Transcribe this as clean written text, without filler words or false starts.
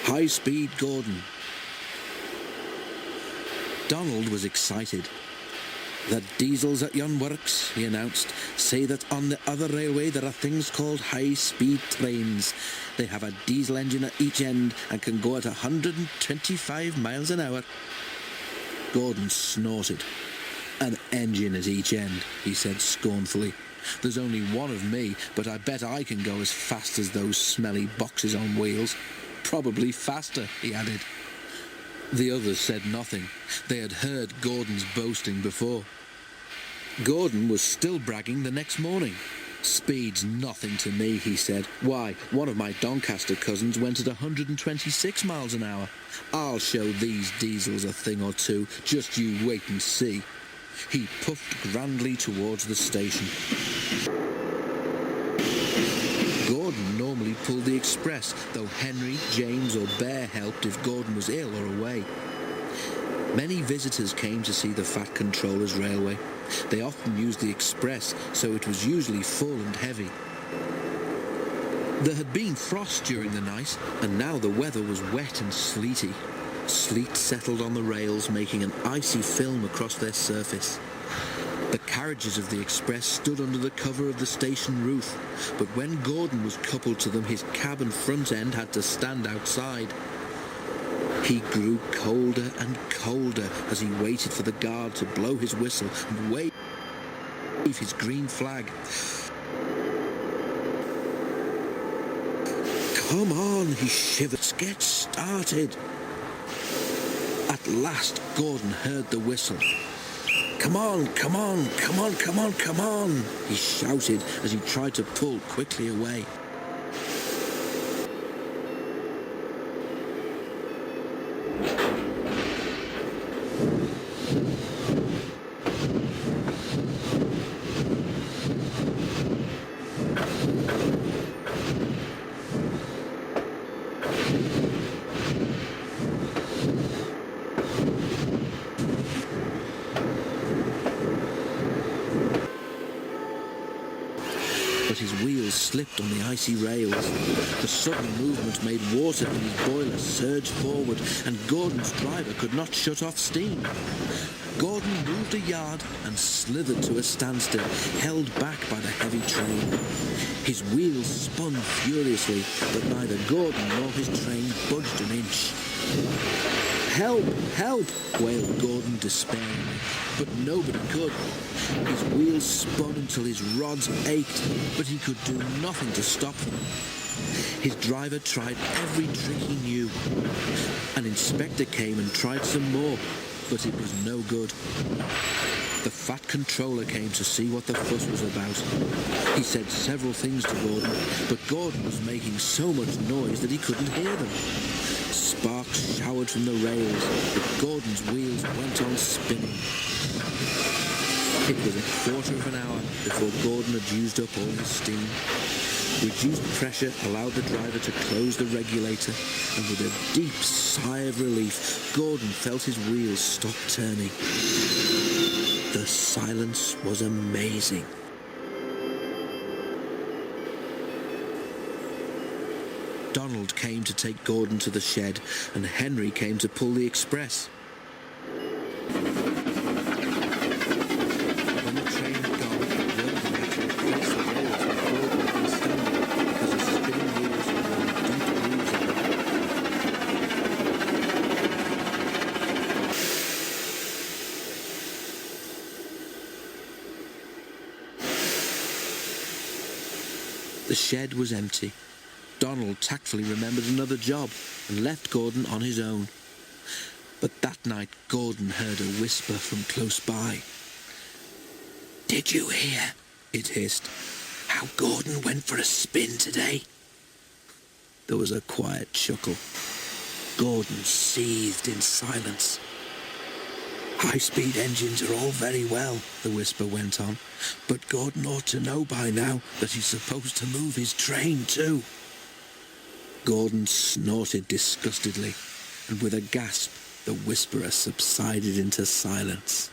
High-speed Gordon. Donald was excited. "The diesels at yon works," he announced, "say that on the other railway there are things called high-speed trains. They have a diesel engine at each end and can go at 125 miles an hour. Gordon snorted. "An engine at each end," he said scornfully. "There's only one of me, but I bet I can go as fast as those smelly boxes on wheels. Probably faster," he added. The others said nothing. They had heard Gordon's boasting before. Gordon was still bragging the next morning. "Speed's nothing to me," he said. "Why, one of my Doncaster cousins went at 126 miles an hour. I'll show these diesels a thing or two. Just you wait and see." He puffed grandly towards the station. Gordon normally pulled the express, though Henry, James or Bear helped if Gordon was ill or away. Many visitors came to see the Fat Controller's railway. They often used the express, so it was usually full and heavy. There had been frost during the night, and now the weather was wet and sleety. Sleet settled on the rails, making an icy film across their surface. The carriages of the express stood under the cover of the station roof, but when Gordon was coupled to them, his cabin front end had to stand outside. He grew colder and colder as he waited for the guard to blow his whistle and wave his green flag. "Come on," he shivered. "Let's get started." At last Gordon heard the whistle. "Come on, come on, come on, come on, come on," he shouted as he tried to pull quickly away. But his wheels slipped on the icy rails. The sudden movement made water in his boiler surge forward, and Gordon's driver could not shut off steam. Gordon moved a yard and slithered to a standstill, held back by the heavy train. His wheels spun furiously, but neither Gordon nor his train budged an inch. "Help! Help!" wailed Gordon despairingly, but nobody could. His wheels spun until his rods ached, but he could do nothing to stop them. His driver tried every trick he knew. An inspector came and tried some more, but it was no good. The Fat Controller came to see what the fuss was about. He said several things to Gordon, but Gordon was making so much noise that he couldn't hear them. Sparks showered from the rails, but Gordon's wheels went on spinning. It was a quarter of an hour before Gordon had used up all his steam. Reduced pressure allowed the driver to close the regulator, and with a deep sigh of relief, Gordon felt his wheels stop turning. The silence was amazing. Donald came to take Gordon to the shed, and Henry came to pull the express. When the train had gone, Gordon had to replace the rails where Gordon had been standing because the spinning wheels were running deep grooves in them. The shed was empty. Donald tactfully remembered another job and left Gordon on his own. But that night Gordon heard a whisper from close by. "Did you hear?" it hissed. "How Gordon went for a spin today?" There was a quiet chuckle. Gordon seethed in silence. "High-speed engines are all very well," the whisper went on, "but Gordon ought to know by now that he's supposed to move his train too." Gordon snorted disgustedly, and with a gasp, the whisperer subsided into silence.